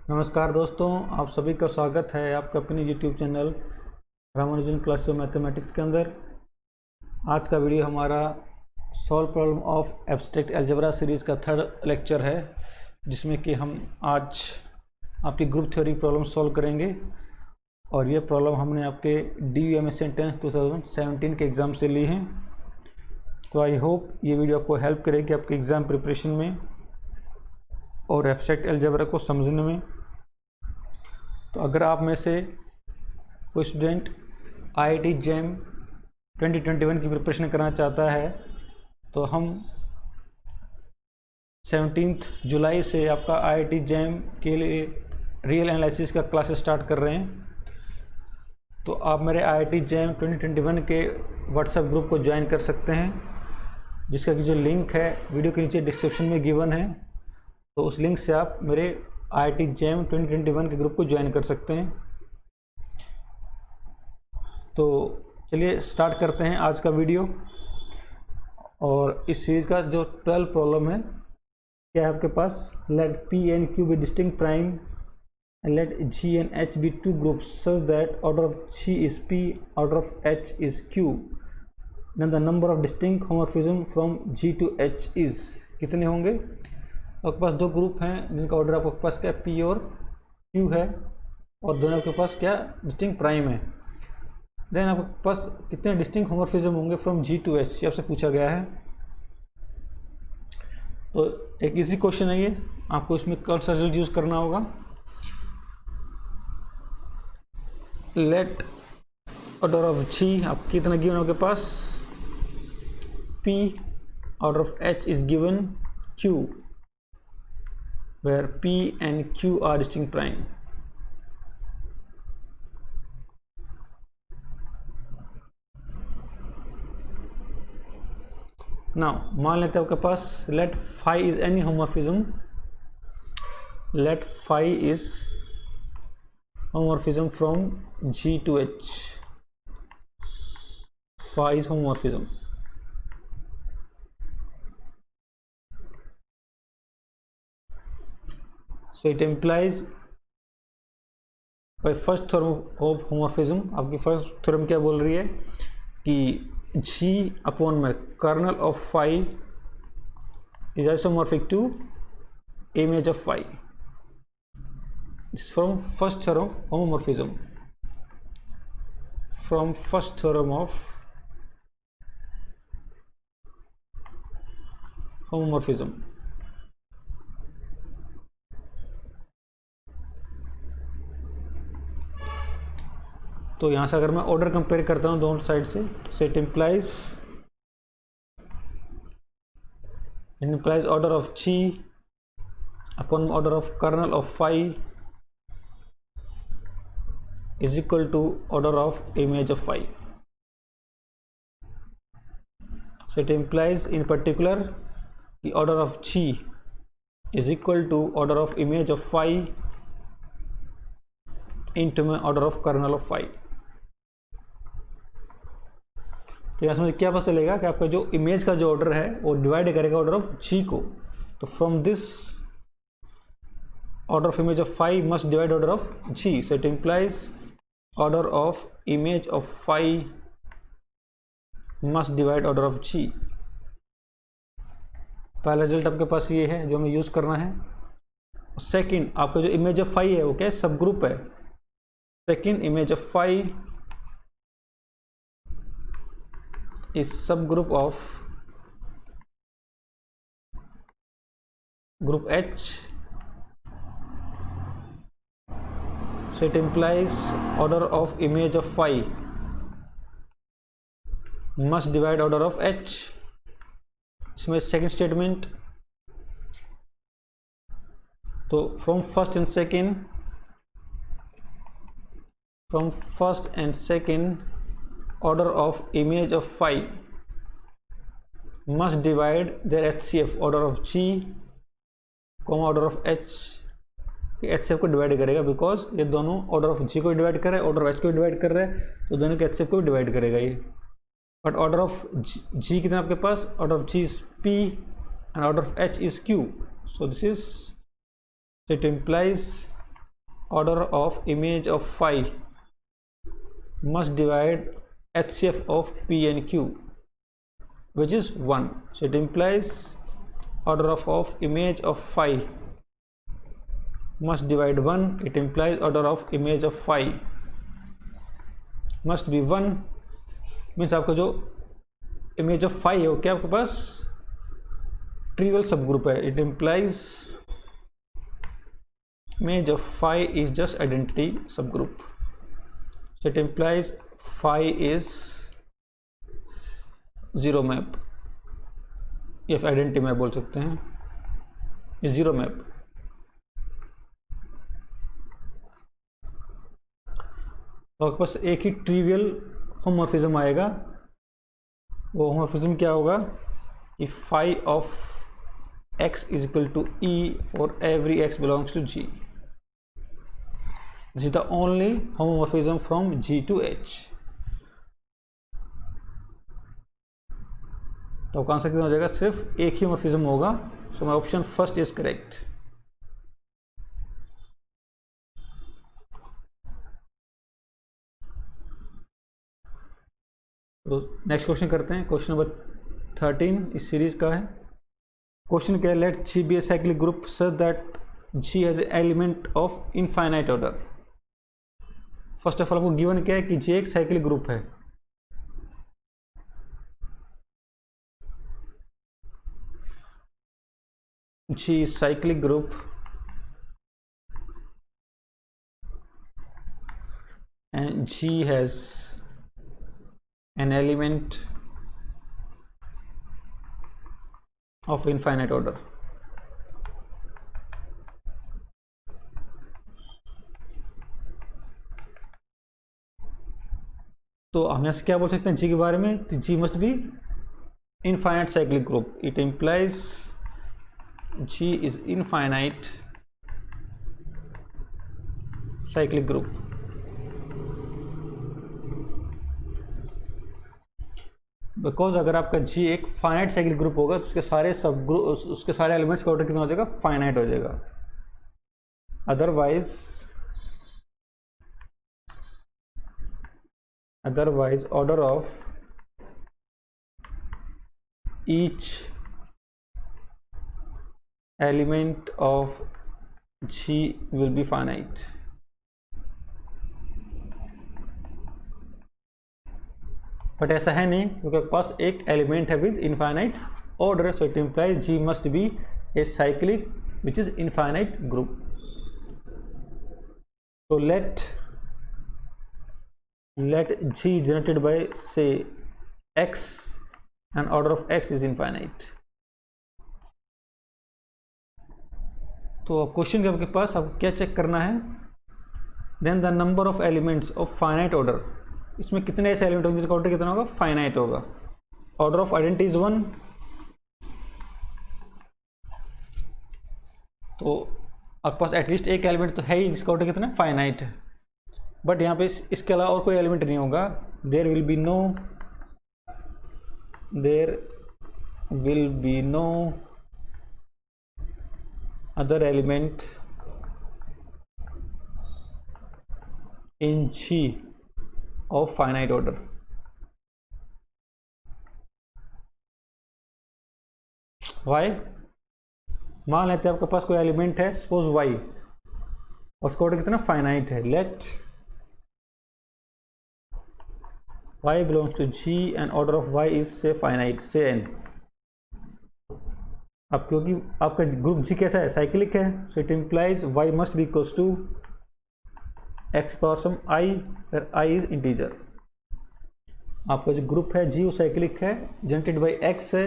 नमस्कार दोस्तों, आप सभी का स्वागत है आपका अपने YouTube channel Ramanujan classes mathematics के अंदर। आज का वीडियो हमारा solve problem of abstract algebra series का थर्ड लेक्चर है, जिसमें कि हम आज आपकी ग्रुप थ्योरी प्रॉब्लम सॉल्व करेंगे। और ये प्रॉब्लम हमने आपके DU/MS एंट्रेंस 2017 के एग्ज़ाम से ली हैं। तो आई होप ये वीडियो आपको हेल्प करेगी आपके एग्ज़ाम प्रिपरेशन में और एब्स्ट्रैक्ट अलजेब्रा को समझने में। तो अगर आप में से कोई स्टूडेंट IIT JAM 2021 की प्रिपरेशन करना चाहता है तो हम 17 जुलाई से आपका IIT JAM के लिए रियल एनालिसिस का क्लासेस स्टार्ट कर रहे हैं। तो आप मेरे IIT JAM 2021 के व्हाट्सएप ग्रुप को ज्वाइन कर सकते हैं, जिसका कि जो लिंक है वीडियो के नीचे डिस्क्रिप्शन में गिवन है। तो उस लिंक से आप मेरे IIT JAM 2021 के ग्रुप को ज्वाइन कर सकते हैं। तो चलिए स्टार्ट करते हैं आज का वीडियो। और इस सीरीज़ का जो 12 प्रॉब्लम है, क्या है आपके पास, late P and Q be distinct prime and let G and H be two groups such that order of G is P, order of H is Q, then the number of distinct homomorphism from G to H is। कितने होंगे? आपके पास दो group हैं जिनका order आपके पास क्या P और Q है, और दोनों आपके पास क्या डिस्टिंक्ट प्राइम है। देन आपके पास कितने डिस्टिंक्ट होमोमॉर्फिज्म होंगे फ्रॉम G to H, ये आपसे पूछा गया है। तो एक इजी क्वेश्चन है ये, आपको इसमें कौन सा रिजल्ट यूज करना होगा। लेट ऑर्डर ऑफ G आप कितना गिवन आपके पास P, order of H is given Q, where P and Q are distinct prime। Now मान लेते हैं आपके पास let phi is any homomorphism, let phi is homomorphism from G to H, phi is homomorphism। So it implies by first theorem of homomorphism, आपकी first theorem क्या बोल रही है कि G अपॉन में kernel of phi is isomorphic to image of phi. From first theorem homomorphism, from first theorem of homomorphism. तो यहाँ से अगर मैं ऑर्डर कंपेयर करता हूँ दोनों साइड से, so it implies order of G upon order of kernel of phi is equal to order of image of phi. So it implies in particular कि order of G is equal to order of image of phi into में order of kernel of phi. तो यहाँ से मुझे क्या पता चलेगा कि आपका जो इमेज का जो ऑर्डर है वो डिवाइड करेगा ऑर्डर ऑफ G को। तो from this order of image of phi must divide order of G। So it implies order of image of phi must divide order of G। पहला result आपके पास ये है जो हमें यूज करना है। सेकंड, आपका जो इमेज ऑफ फाई है वो क्या है, सब ग्रुप है। Second, image of phi is subgroup of group H, so it implies order of image of phi must divide order of H। इसमें सेकंड स्टेटमेंट, तो from first and second order of image of phi must divide their HCF, order of G, order of H के HCF को divide करेगा, because ये दोनों order of G को divide कर रहे हैं, ऑर्डर ऑफ H को डिवाइड कर रहे हैं, तो दोनों के HCF को डिवाइड करेगा ये। बट ऑर्डर ऑफ G कितना आपके पास, order of G is P and order of H is Q, so this is, so it implies order of image of phi must divide HCF of P and Q, which is 1. So it implies order of image of phi must divide 1. It implies order of image of phi must be 1. Means आपका जो image of phi है वो क्या आपके पास trivial सब group है. It implies image of phi is just identity subgroup. So it implies phi is zero map, या फिर identity map बोल सकते हैं, is zero map. तो आपके पास एक ही ट्रिवियल होमोमॉर्फिज्म आएगा. वो होमोमॉर्फिज्म क्या होगा कि phi of x is equal to E for every x belongs to G. This is the only homomorphism from G to H. तो आंसर कितना हो जाएगा? सिर्फ एक ही होमोमॉर्फिज्म होगा. So my option first is correct. तो नेक्स्ट क्वेश्चन करते हैं. क्वेश्चन नंबर 13 इस सीरीज का है. क्वेश्चन क्या है? Let G be a cyclic group such that G has an element of infinite order. First of all आपको गिवन क्या है कि G एक साइक्लिक ग्रुप है. G is cyclic group and G has an element of infinite order. तो हम यहाँ से क्या बोल सकते हैं G के बारे में? तो G must be infinite cyclic group. It implies G is infinite cyclic group. Because अगर आपका G एक फाइनाइट साइक्लिक ग्रुप होगा तो उसके सारे सब ग्रुप, उसके सारे एलिमेंट्स का ऑर्डर कितना हो जाएगा? फाइनाइट हो जाएगा. otherwise order of each element of G will be finite. But ऐसा है नहीं क्योंकि आपके पास एक एलिमेंट है with infinite order. So it implies G must B a cyclic which is infinite group. So let G generated by say X and order of X is infinite. तो question के आपके पास आपको क्या चेक करना है? Then the number of elements of finite order. इसमें कितने ऐसे एलिमेंट होंगे जिनका ऑर्डर कितना होगा? फाइनाइट होगा. Order of identity is 1. तो आपके पास एटलीस्ट एक एलिमेंट तो है ही जिसका ऑर्डर कितना फाइनाइट है. बट यहाँ पे इसके अलावा और कोई एलिमेंट नहीं होगा. There will be no other element in G of finite order. Why? मान लेते हैं आपके पास कोई एलिमेंट है सपोज Y और उसका ऑर्डर कितना फाइनाइट है. Let Y belongs to G and order of Y is say finite, say n. अब क्योंकि आपका ग्रुप G कैसा है? साइक्लिक है. So it implies Y must be equals to x power some I where I is integer. आपका जो group है G वो साइक्लिक है, जनरेटेड बाई X है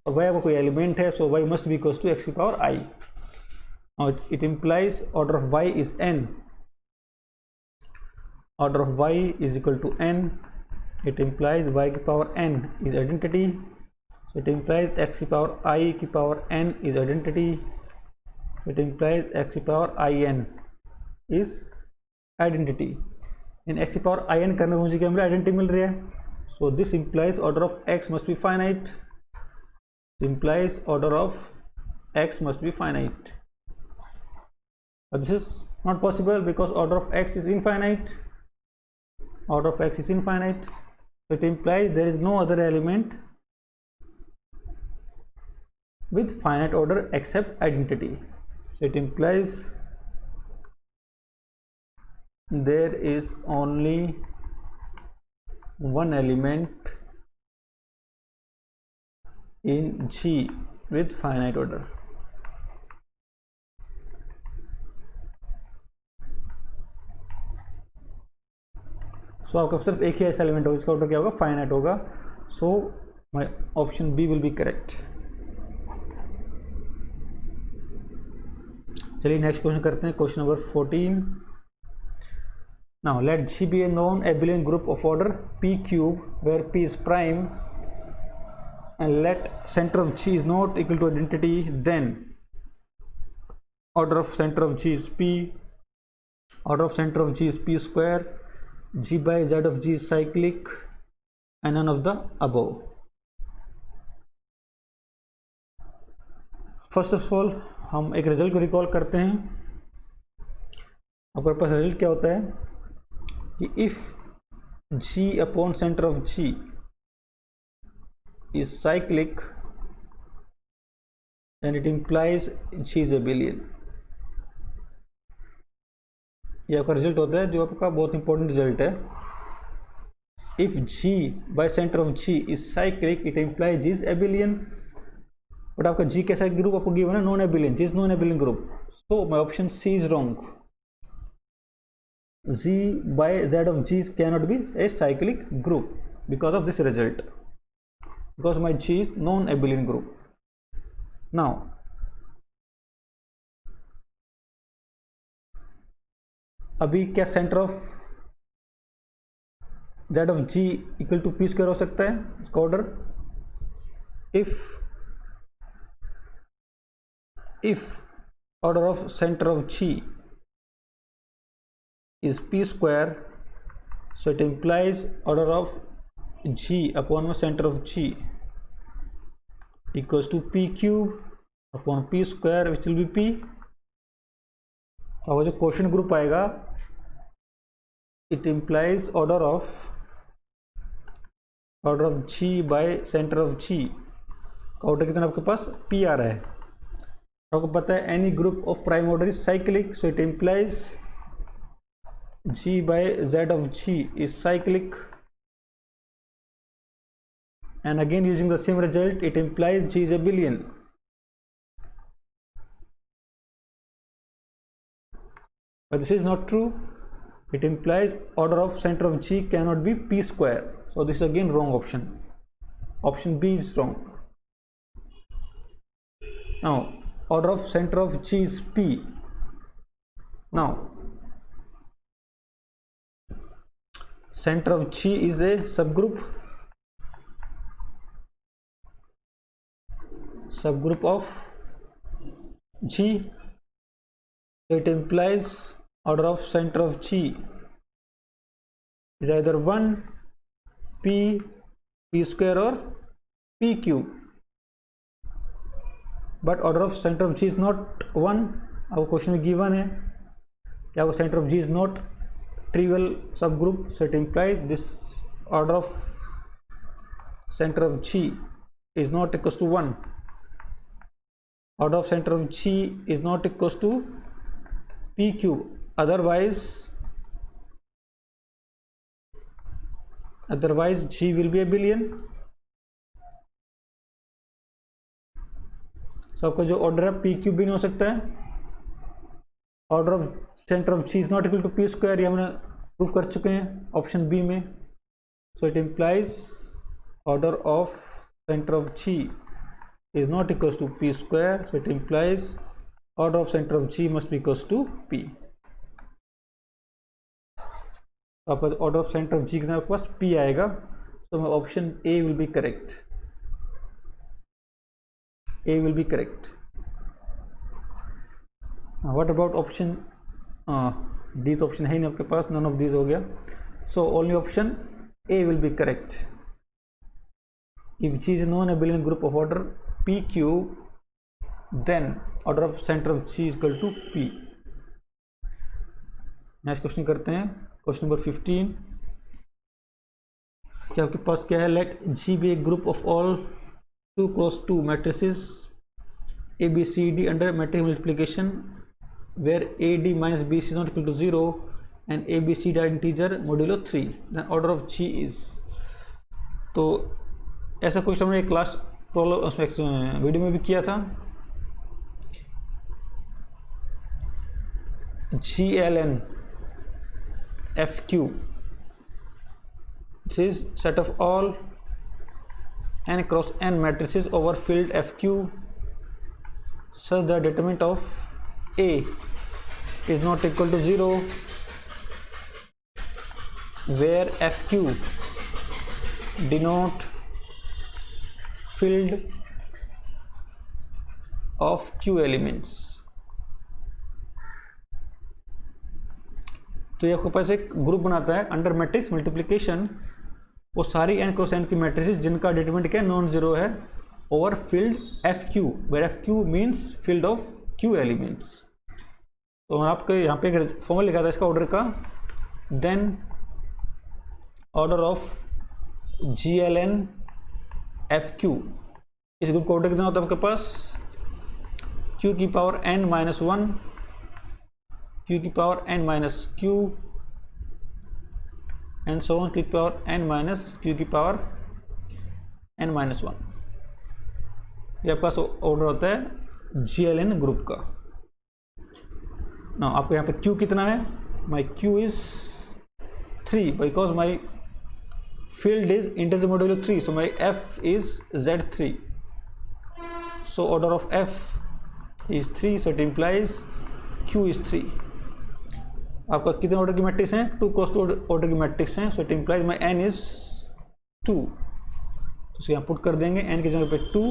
और Y आपका कोई एलिमेंट है. So Y must be equals to x की पावर I. और it implies order of Y is n. Order of Y is equal to n. It implies y की power n is identity. So it implies x की power I की power n is identity. It implies x की power in is identity. In x की power in करने में मुझे क्या मिला? आइडेंटिटी मिल रही है. So this implies order of x must be finite. Implies order of x must be finite. This is Not possible because order of x is infinite. Order of x is infinite. So it implies there is no other element with finite order except identity. So it implies there is only one element in G with finite order. सो आपका सिर्फ एक ही ऐसा element होगा जिसका order क्या होगा, finite होगा. So my option B will be correct. चलिए नेक्स्ट क्वेश्चन करते हैं. Question number 14. Now let G be a known abelian group of order p cube where p is prime and let center of G is not equal to identity. Then order of center of G is p. Order of center of G is p square. G by Z of G is cyclic and none of the above. First of all हम एक result को recall करते हैं. आपके पास result क्या होता है कि if G upon centre of G is cyclic then it implies G is abelian. ये आपका रिजल्ट होता है जो आपका बहुत इंपॉर्टेंट रिजल्ट है. If G by centre of G is cyclic it implies G is abelian. But आपका G कैसा ग्रुप आपको गिवन है, non abelian. G is non abelian group. So my option C is wrong. G by Z of G can not be a cyclic group because of this result, because my G is non abelian group. Now अभी क्या centre of Z of G equal to P square हो सकता है इसका order. If order of centre of G is p square so it implies order of G upon centre of G equals to p cube upon p square which will be p. और जो question group आएगा it implies order of G by center of G. Order कितना आपके पास P आ रहा है. आपको पता है any group of prime order is cyclic, so it implies G by Z of G is cyclic, and again using the same result it implies G is abelian. But this is not true. It implies order of center of G cannot be p square. So this is again wrong option. Option B is wrong. Now order of center of G is p. Now center of G is a subgroup of G. It implies order of center of G is either 1, p square or p cube. But order of center of G is not 1. Our question में given है कि our center of G is not trivial subgroup, so it implies this order of center of G is not equals to 1. Order of center of G is not equals to p cube. Otherwise G will be abelian. So आपका जो order है p cube भी नहीं हो सकता है. Order of centre of G is not equal to p square, ये हमने प्रूफ कर चुके हैं ऑप्शन बी में. So it implies order of centre of G is not equal to p square. So it implies order of centre of G must be equal to p. आपका order of centre of G कितना आपके पास p आएगा. तो option A will be correct. A will be correct. What about option D? तो option है ही नहीं आपके पास, none of these हो गया. So only option A will be correct. If G is a non-abelian group of order p cube, then order of center of G is equal to p. Next question करते हैं, question number 15। क्या आपके पास क्या है, let G be a group of all 2x2 matrices A B C D under matrix multiplication where A D minus B C not equal to 0 and A B C D integer modulo 3, then order of G is. तो ऐसा question हमने एक last problem उसमें video में भी किया था। GLN FQ, this is set of all n cross n matrices over filled FQ such that determinant of A is not equal to 0 where FQ denote filled of Q elements। तो ये आपके पास एक group बनाता है under matrix multiplication, वो सारी n cross n की matrices जिनका डिटरमिनेंट क्या नॉन जीरो है over field FQ, where FQ means field of Q elements. तो आपके यहाँ पे एक फॉर्मूला लिखा था इसका ऑर्डर का, then order of GLN FQ। इस ग्रुप का ऑर्डर कितना होता है आपके पास, Q की पावर n माइनस 1, Q की power n minus Q and so on, Q की पावर n माइनस Q की पावर n माइनस 1। ये आपका ऑर्डर होता है GLN ग्रुप का। ना आपको यहाँ पे Q कितना है, माई Q is 3 because my field is integer modulo 3, so my F is Z3, so order of F is 3, so it implies Q is 3। आपका कितने ऑर्डर की मैट्रिक्स हैं, 2x2 ऑर्डर की मैट्रिक्स हैं, सो it implies my n is 2, तो इसको यहाँ put कर देंगे, n की जगह पे 2,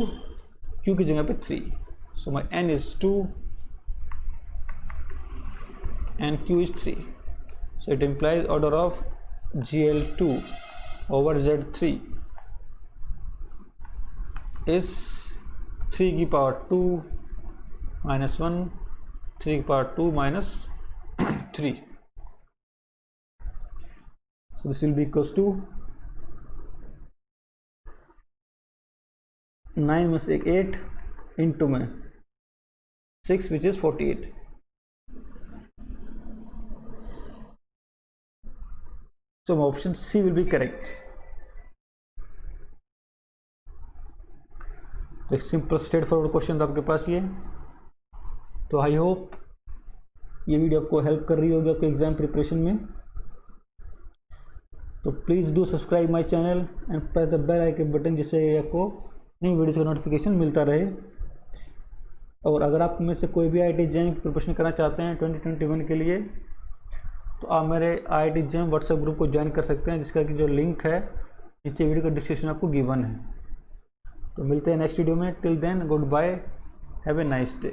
q की जगह पे 3, सो माई n is 2 and q is 3, so it implies order of GL2 over Z3 is 3 की पावर 2 माइनस 1, 3 की power 2 minus 3, so this will be equals to 9 में से 8 into में 6 which is 48। So option C will be correct। तो एक simple straight forward question था आपके पास ये। तो आई होप ये वीडियो आपको हेल्प कर रही होगी आपके एग्जाम प्रिपरेशन में। तो please do subscribe my channel and press the bell icon button, जिससे आपको नई वीडियोस का नोटिफिकेशन मिलता रहे। और अगर आप में से कोई भी IIT JEM की प्रिपरेशन करना चाहते हैं 2021 के लिए, तो आप मेरे IIT JEM व्हाट्सएप ग्रुप को ज्वाइन कर सकते हैं, जिसका कि जो लिंक है नीचे वीडियो का डिस्क्रिप्शन आपको गिवन है। तो मिलते हैं नेक्स्ट वीडियो में, till then good bye, have a nice day.